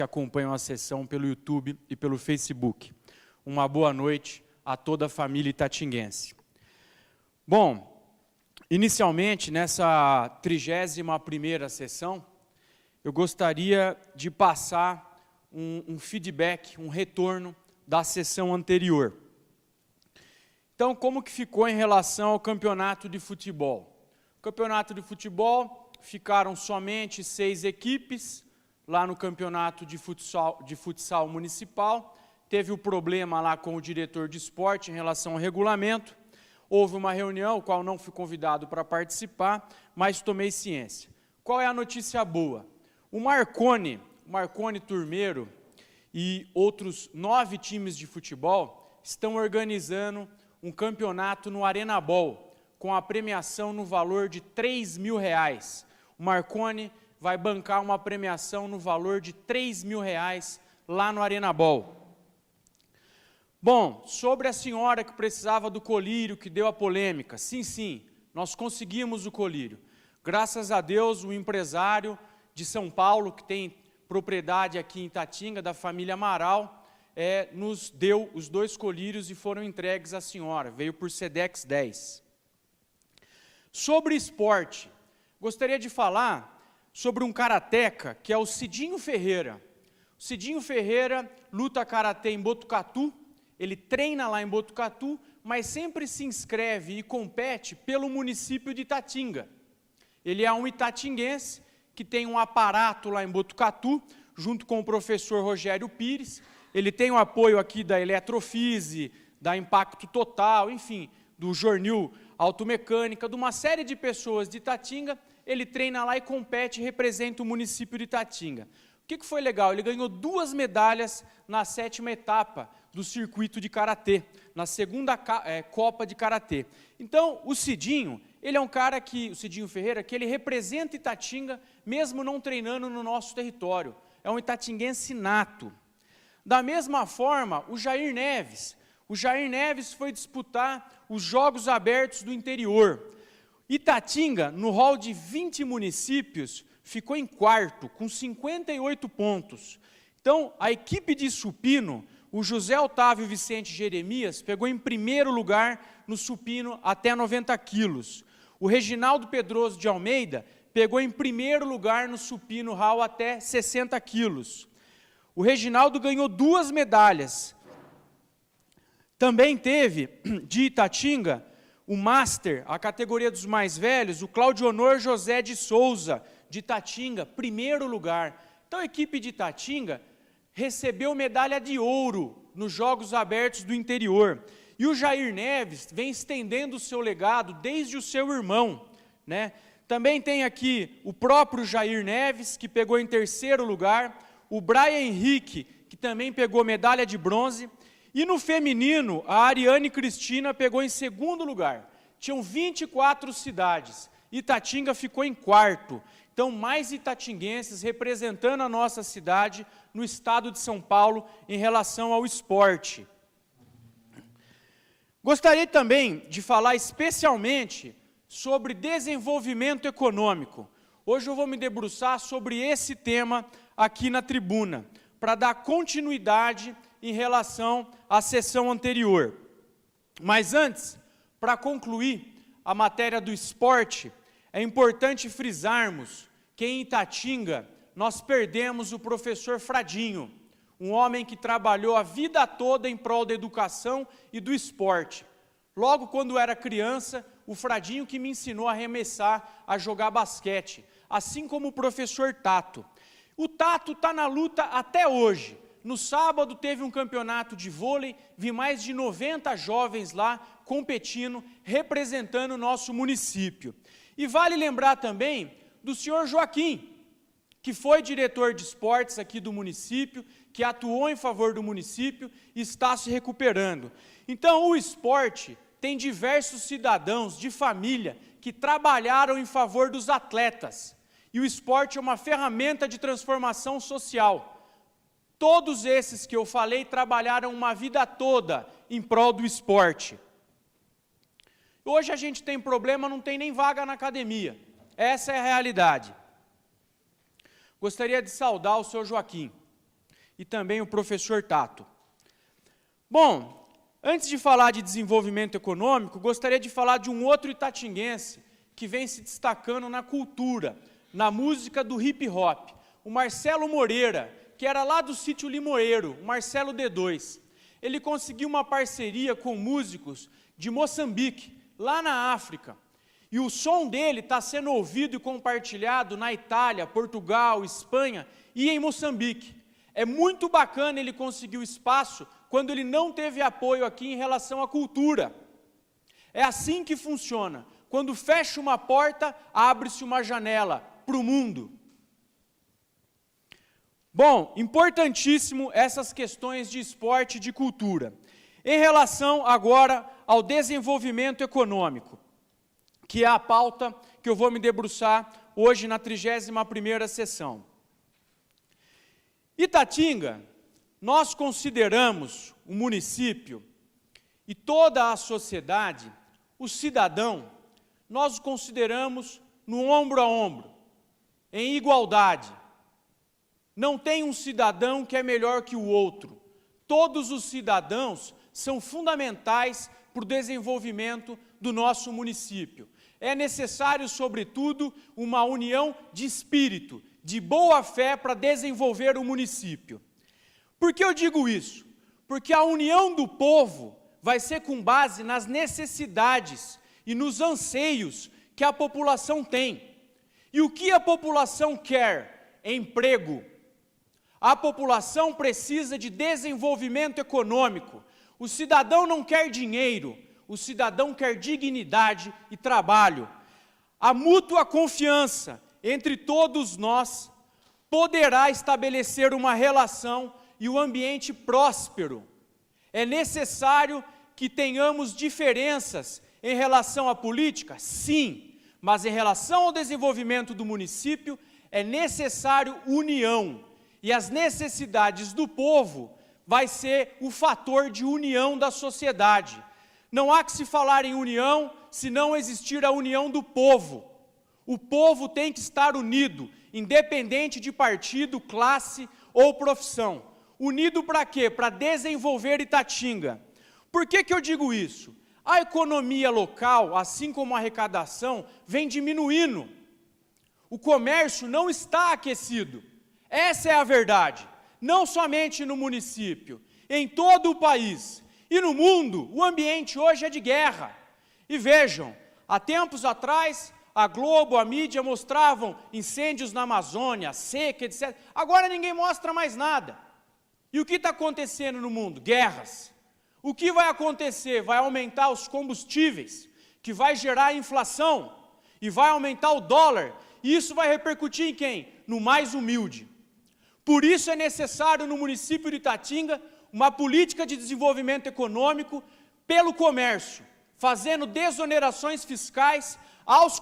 que acompanham a sessão pelo YouTube e pelo Facebook. Uma boa noite a toda a família itatinguense. Bom, inicialmente, nessa 31ª sessão, eu gostaria de passar um feedback, um retorno da sessão anterior. Então, como que ficou em relação ao campeonato de futebol? O campeonato de futebol, ficaram somente 6 equipes, lá no campeonato de futsal municipal, teve o problema lá com o diretor de esporte em relação ao regulamento, houve uma reunião, o qual não fui convidado para participar, mas tomei ciência. Qual é a notícia boa? O Marconi Turmeiro e outros 9 times de futebol estão organizando um campeonato no Arena Ball, com a premiação no valor de R$3.000. O Marconi vai bancar uma premiação no valor de R$3.000 lá no Arena Ball. Bom, sobre a senhora que precisava do colírio, que deu a polêmica, sim, nós conseguimos o colírio. Graças a Deus, o empresário de São Paulo, que tem propriedade aqui em Itatinga, da família Amaral, nos deu os 2 colírios e foram entregues à senhora, veio por Sedex 10. Sobre esporte, gostaria de falar sobre um karateca, que é o Cidinho Ferreira. O Cidinho Ferreira luta karatê em Botucatu, ele treina lá em Botucatu, mas sempre se inscreve e compete pelo município de Itatinga. Ele é um itatinguense que tem um aparato lá em Botucatu, junto com o professor Rogério Pires. Ele tem o apoio aqui da Eletrofise, da Impacto Total, enfim, do Jornil Automecânica, de uma série de pessoas de Itatinga. Ele treina lá e compete e representa o município de Itatinga. O que foi legal? Ele ganhou 2 medalhas na 7ª etapa do circuito de karatê, na 2ª Copa de Karatê. Então, o Cidinho, ele é um cara o Cidinho Ferreira, que ele representa Itatinga, mesmo não treinando no nosso território. É um itatinguense nato. Da mesma forma, o Jair Neves. O Jair Neves foi disputar os Jogos Abertos do Interior. Itatinga, no rol de 20 municípios, ficou em 4º, com 58 pontos. Então, a equipe de supino, o José Otávio Vicente Jeremias, pegou em 1º lugar no supino até 90 quilos. O Reginaldo Pedroso de Almeida pegou em 1º lugar no supino RAW até 60 quilos. O Reginaldo ganhou 2 medalhas. Também teve, de Itatinga, o Master, a categoria dos mais velhos, o Claudionor José de Souza, de Itatinga, 1º lugar. Então, a equipe de Itatinga recebeu medalha de ouro nos Jogos Abertos do Interior. E o Jair Neves vem estendendo o seu legado desde o seu irmão, né? Também tem aqui o próprio Jair Neves, que pegou em 3º lugar, o Brian Henrique, que também pegou medalha de bronze, e no feminino, a Ariane Cristina pegou em 2º lugar. Tinham 24 cidades, Itatinga ficou em 4º. Então, mais itatinguenses representando a nossa cidade no estado de São Paulo em relação ao esporte. Gostaria também de falar especialmente sobre desenvolvimento econômico. Hoje eu vou me debruçar sobre esse tema aqui na tribuna, para dar continuidade em relação à sessão anterior. Mas antes, para concluir a matéria do esporte, é importante frisarmos que em Itatinga nós perdemos o professor Fradinho, um homem que trabalhou a vida toda em prol da educação e do esporte. Logo quando era criança, o Fradinho que me ensinou a arremessar, a jogar basquete, assim como o professor Tato. O Tato está na luta até hoje. No sábado teve um campeonato de vôlei, vi mais de 90 jovens lá competindo, representando o nosso município. E vale lembrar também do senhor Joaquim, que foi diretor de esportes aqui do município, que atuou em favor do município e está se recuperando. Então, o esporte tem diversos cidadãos de família que trabalharam em favor dos atletas. E o esporte é uma ferramenta de transformação social. Todos esses que eu falei trabalharam uma vida toda em prol do esporte. Hoje a gente tem problema, não tem nem vaga na academia. Essa é a realidade. Gostaria de saudar o senhor Joaquim. e também o professor Tato. Bom, antes de falar de desenvolvimento econômico, gostaria de falar de um outro itatinguense que vem se destacando na cultura, na música do hip hop, o Marcelo Moreira, que era lá do sítio Limoeiro, o Marcelo D2. Ele conseguiu uma parceria com músicos de Moçambique, lá na África. E o som dele está sendo ouvido e compartilhado na Itália, Portugal, Espanha e em Moçambique. É muito bacana ele conseguir o espaço quando ele não teve apoio aqui em relação à cultura. É assim que funciona. Quando fecha uma porta, abre-se uma janela para o mundo. Bom, importantíssimo essas questões de esporte e de cultura. Em relação agora ao desenvolvimento econômico, que é a pauta que eu vou me debruçar hoje na 31ª sessão. Itatinga, nós consideramos o município e toda a sociedade, o cidadão, nós o consideramos no ombro a ombro, em igualdade. Não tem um cidadão que é melhor que o outro. Todos os cidadãos são fundamentais para o desenvolvimento do nosso município. É necessário, sobretudo, uma união de espírito, de boa fé para desenvolver o município. Por que eu digo isso? Porque a união do povo vai ser com base nas necessidades e nos anseios que a população tem. E o que a população quer? Emprego. A população precisa de desenvolvimento econômico. O cidadão não quer dinheiro, o cidadão quer dignidade e trabalho. A mútua confiança entre todos nós poderá estabelecer uma relação e um ambiente próspero. É necessário que tenhamos diferenças em relação à política? Sim, mas em relação ao desenvolvimento do município é necessário união. E as necessidades do povo vai ser o fator de união da sociedade. Não há que se falar em união se não existir a união do povo. O povo tem que estar unido, independente de partido, classe ou profissão. Unido para quê? Para desenvolver Itatinga. Por que eu digo isso? A economia local, assim como a arrecadação, vem diminuindo. O comércio não está aquecido. Essa é a verdade, não somente no município, em todo o país. E no mundo, o ambiente hoje é de guerra. E vejam, há tempos atrás, a Globo, a mídia mostravam incêndios na Amazônia, seca, etc. Agora ninguém mostra mais nada. E o que está acontecendo no mundo? Guerras. O que vai acontecer? Vai aumentar os combustíveis, que vai gerar inflação, e vai aumentar o dólar. E isso vai repercutir em quem? No mais humilde. Por isso é necessário no município de Itatinga uma política de desenvolvimento econômico pelo comércio, fazendo desonerações fiscais aos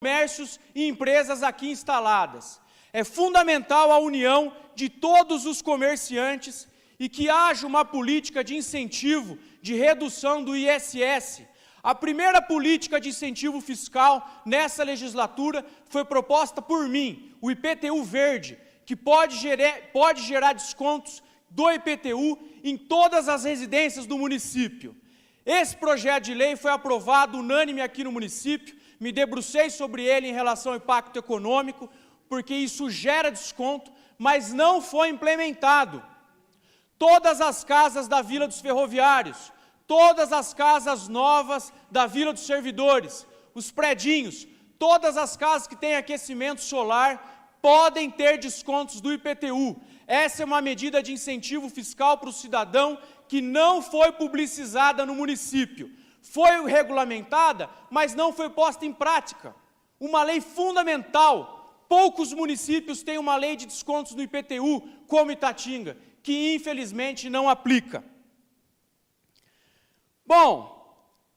comércios e empresas aqui instaladas. É fundamental a união de todos os comerciantes e que haja uma política de incentivo de redução do ISS. A primeira política de incentivo fiscal nessa legislatura foi proposta por mim, o IPTU verde, que pode gerar descontos do IPTU em todas as residências do município. Esse projeto de lei foi aprovado unânime aqui no município, me debrucei sobre ele em relação ao impacto econômico, porque isso gera desconto, mas não foi implementado. Todas as casas da Vila dos Ferroviários, todas as casas novas da Vila dos Servidores, os predinhos, todas as casas que têm aquecimento solar, podem ter descontos do IPTU. Essa é uma medida de incentivo fiscal para o cidadão que não foi publicizada no município. Foi regulamentada, mas não foi posta em prática. Uma lei fundamental. Poucos municípios têm uma lei de descontos no IPTU, como Itatinga, que infelizmente não aplica. Bom,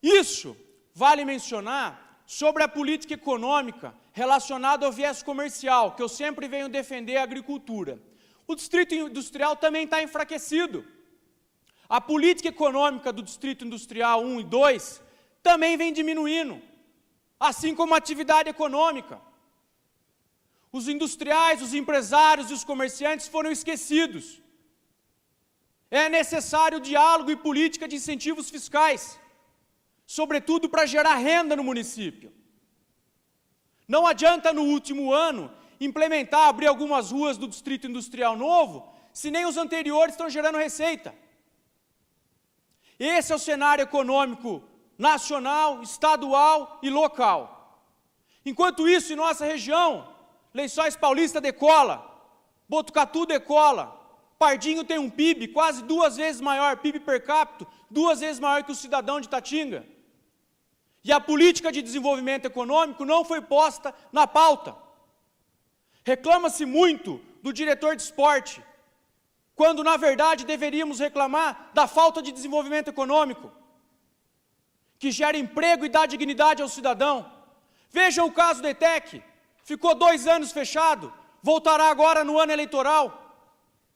isso vale mencionar sobre a política econômica relacionada ao viés comercial, que eu sempre venho defender a agricultura. O distrito industrial também está enfraquecido. A política econômica do distrito industrial 1 e 2 também vem diminuindo, assim como a atividade econômica. Os industriais, os empresários e os comerciantes foram esquecidos. É necessário diálogo e política de incentivos fiscais, sobretudo para gerar renda no município. Não adianta no último ano implementar, abrir algumas ruas do Distrito Industrial Novo, se nem os anteriores estão gerando receita. Esse é o cenário econômico nacional, estadual e local. Enquanto isso, em nossa região, Lençóis Paulista decola, Botucatu decola, Pardinho tem um PIB quase 2 vezes maior, PIB per capita, 2 vezes maior que o cidadão de Itatinga. E a política de desenvolvimento econômico não foi posta na pauta. Reclama-se muito do diretor de esporte, quando na verdade deveríamos reclamar da falta de desenvolvimento econômico, que gera emprego e dá dignidade ao cidadão. Vejam o caso da ETEC, ficou 2 anos fechado, voltará agora no ano eleitoral.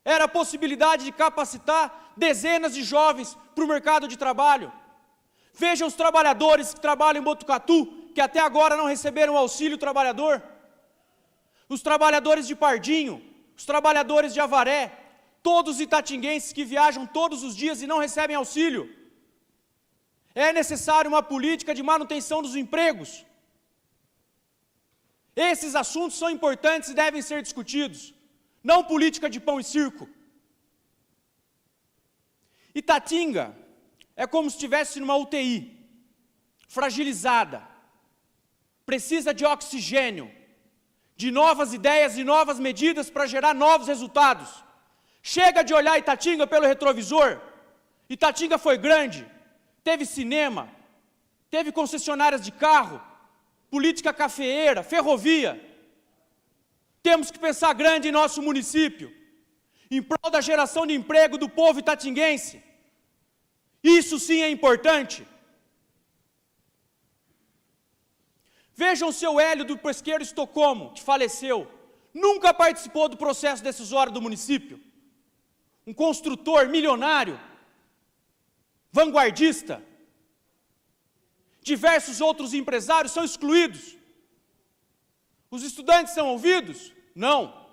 Era a possibilidade de capacitar dezenas de jovens para o mercado de trabalho. Vejam os trabalhadores que trabalham em Botucatu, que até agora não receberam auxílio trabalhador. Os trabalhadores de Pardinho, os trabalhadores de Avaré, todos os itatinguenses que viajam todos os dias e não recebem auxílio. É necessário uma política de manutenção dos empregos. Esses assuntos são importantes e devem ser discutidos, não política de pão e circo. Itatinga é como se estivesse numa UTI, fragilizada, precisa de oxigênio, de novas ideias e novas medidas para gerar novos resultados. Chega de olhar Itatinga pelo retrovisor. Itatinga foi grande, teve cinema, teve concessionárias de carro, política cafeeira, ferrovia. Temos que pensar grande em nosso município, em prol da geração de emprego do povo itatinguense. Isso sim é importante. Vejam o seu Hélio do Pesqueiro Estocolmo, que faleceu. Nunca participou do processo decisório do município. Um construtor milionário, vanguardista. Diversos outros empresários são excluídos. Os estudantes são ouvidos? Não.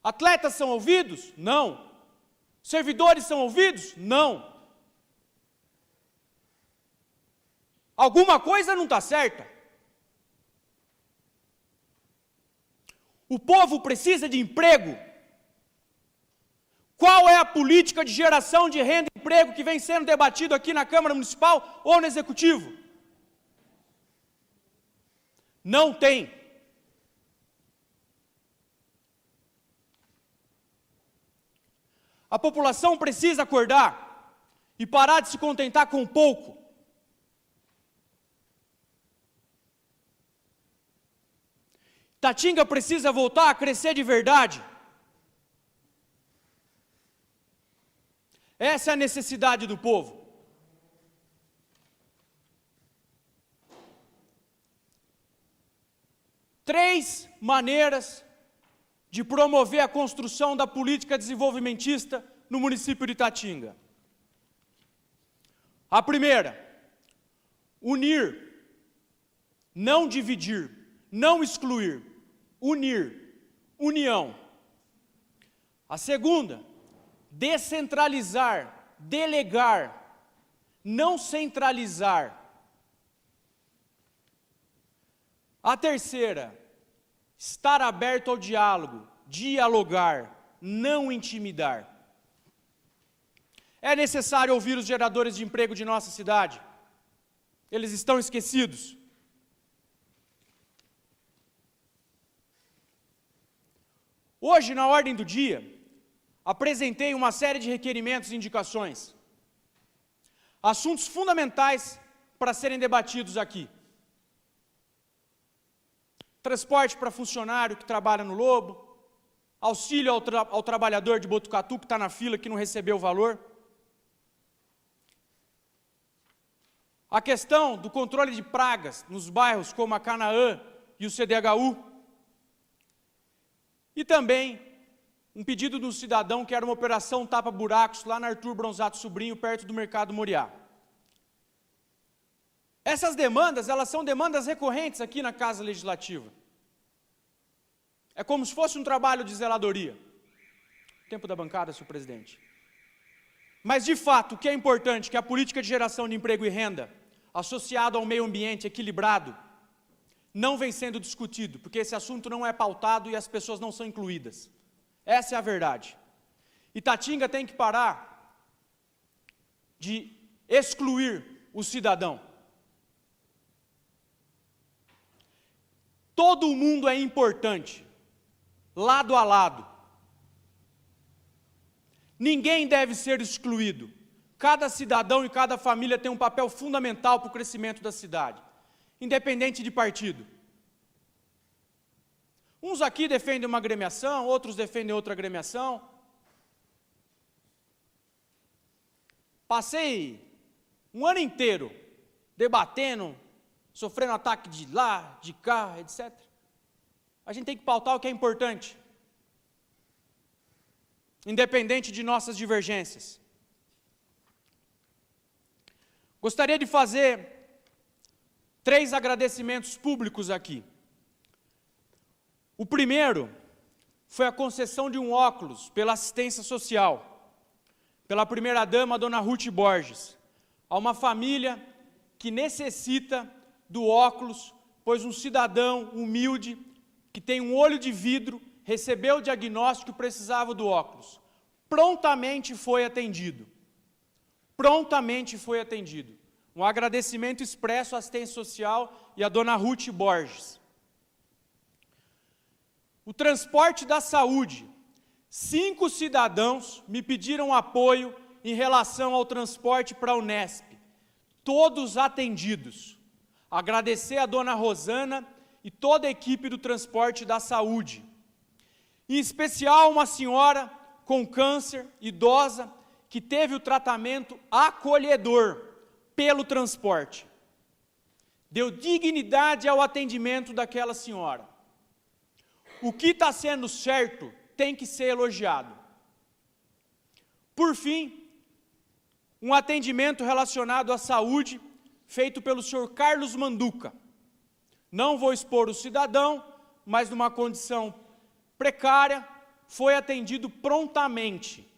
Atletas são ouvidos? Não. Servidores são ouvidos? Não. Alguma coisa não está certa. O povo precisa de emprego. Qual é a política de geração de renda e emprego que vem sendo debatido aqui na Câmara Municipal ou no Executivo? Não tem. A população precisa acordar e parar de se contentar com pouco. Itatinga precisa voltar a crescer de verdade. Essa é a necessidade do povo. Três maneiras de promover a construção da política desenvolvimentista no município de Itatinga. A primeira, unir, não dividir, não excluir, unir, união. A segunda, descentralizar, delegar, não centralizar. A terceira, estar aberto ao diálogo, dialogar, não intimidar. É necessário ouvir os geradores de emprego de nossa cidade. Eles estão esquecidos. Hoje, na ordem do dia, apresentei uma série de requerimentos e indicações. Assuntos fundamentais para serem debatidos aqui. Transporte para funcionário que trabalha no Lobo, auxílio ao trabalhador de Botucatu que está na fila, que não recebeu o valor. A questão do controle de pragas nos bairros como a Canaã e o CDHU. E também um pedido do cidadão que era uma operação tapa-buracos lá na Arthur Bronzato Sobrinho, perto do Mercado Moriá. Essas demandas, elas são demandas recorrentes aqui na Casa Legislativa. É como se fosse um trabalho de zeladoria. Tempo da bancada, senhor presidente. Mas, de fato, o que é importante é que a política de geração de emprego e renda, associada ao meio ambiente equilibrado, não vem sendo discutido, porque esse assunto não é pautado e as pessoas não são incluídas. Essa é a verdade. Itatinga tem que parar de excluir o cidadão. Todo mundo é importante, lado a lado. Ninguém deve ser excluído. Cada cidadão e cada família tem um papel fundamental para o crescimento da cidade, independente de partido. Uns aqui defendem uma agremiação, outros defendem outra agremiação. Passei um ano inteiro debatendo, sofrendo ataque de lá, de cá, etc. A gente tem que pautar o que é importante, independente de nossas divergências. Gostaria de fazer 3 agradecimentos públicos aqui. O primeiro foi a concessão de um óculos pela assistência social, pela primeira-dama, dona Ruth Borges, a uma família que necessita do óculos, pois um cidadão humilde, que tem um olho de vidro, recebeu o diagnóstico e precisava do óculos. Prontamente foi atendido. Prontamente foi atendido. Um agradecimento expresso à assistência social e à dona Ruth Borges. O transporte da saúde. 5 cidadãos me pediram apoio em relação ao transporte para a Unesp. Todos atendidos. Agradecer a dona Rosana e toda a equipe do transporte da saúde. Em especial uma senhora com câncer, idosa, que teve o tratamento acolhedor pelo transporte. Deu dignidade ao atendimento daquela senhora. O que está sendo certo tem que ser elogiado. Por fim, um atendimento relacionado à saúde, feito pelo senhor Carlos Manduca. Não vou expor o cidadão, mas numa condição precária, foi atendido prontamente.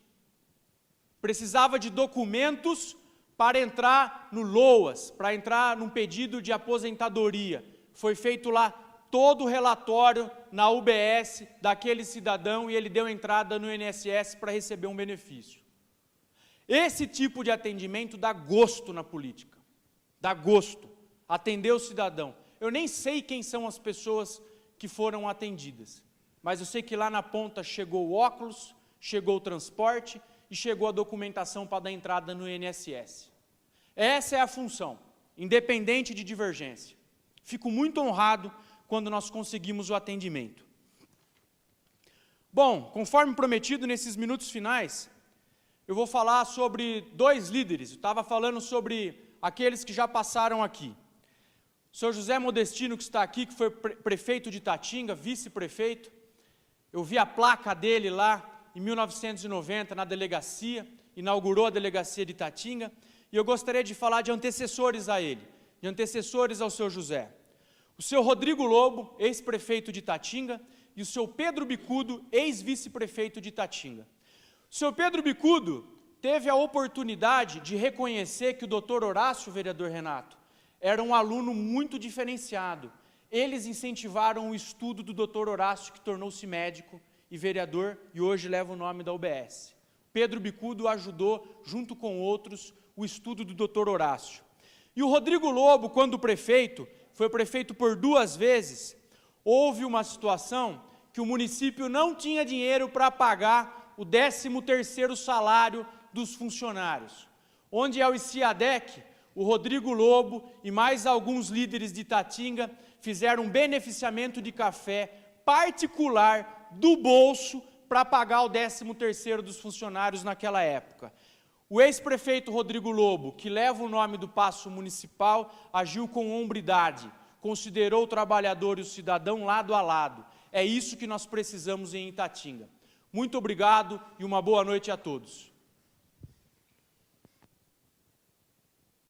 Precisava de documentos para entrar no LOAS, para entrar num pedido de aposentadoria. Foi feito lá todo o relatório na UBS daquele cidadão e ele deu entrada no INSS para receber um benefício. Esse tipo de atendimento dá gosto na política. Dá gosto. Atender o cidadão. Eu nem sei quem são as pessoas que foram atendidas, mas eu sei que lá na ponta chegou o óculos, chegou o transporte e chegou a documentação para dar entrada no INSS. Essa é a função, independente de divergência. Fico muito honrado quando nós conseguimos o atendimento. Bom, conforme prometido, nesses minutos finais, eu vou falar sobre 2 líderes. Eu estava falando sobre aqueles que já passaram aqui. O senhor José Modestino, que está aqui, que foi prefeito de Itatinga, vice-prefeito. Eu vi a placa dele lá em 1990 na delegacia, inaugurou a delegacia de Itatinga, e eu gostaria de falar de antecessores a ele, de antecessores ao seu José. O seu Rodrigo Lobo, ex-prefeito de Itatinga, e o seu Pedro Bicudo, ex-vice-prefeito de Itatinga. O seu Pedro Bicudo teve a oportunidade de reconhecer que o doutor Horácio, vereador Renato, era um aluno muito diferenciado. Eles incentivaram o estudo do doutor Horácio, que tornou-se médico e vereador, e hoje leva o nome da UBS. Pedro Bicudo ajudou, junto com outros, o estudo do doutor Horácio. E o Rodrigo Lobo, quando prefeito, foi prefeito por 2 vezes, houve uma situação que o município não tinha dinheiro para pagar o 13º salário dos funcionários. Onde é o ICIADEC, o Rodrigo Lobo e mais alguns líderes de Itatinga fizeram um beneficiamento de café particular do bolso para pagar o 13º dos funcionários naquela época. O ex-prefeito Rodrigo Lobo, que leva o nome do Paço Municipal, agiu com hombridade, considerou o trabalhador e o cidadão lado a lado. É isso que nós precisamos em Itatinga. Muito obrigado e uma boa noite a todos.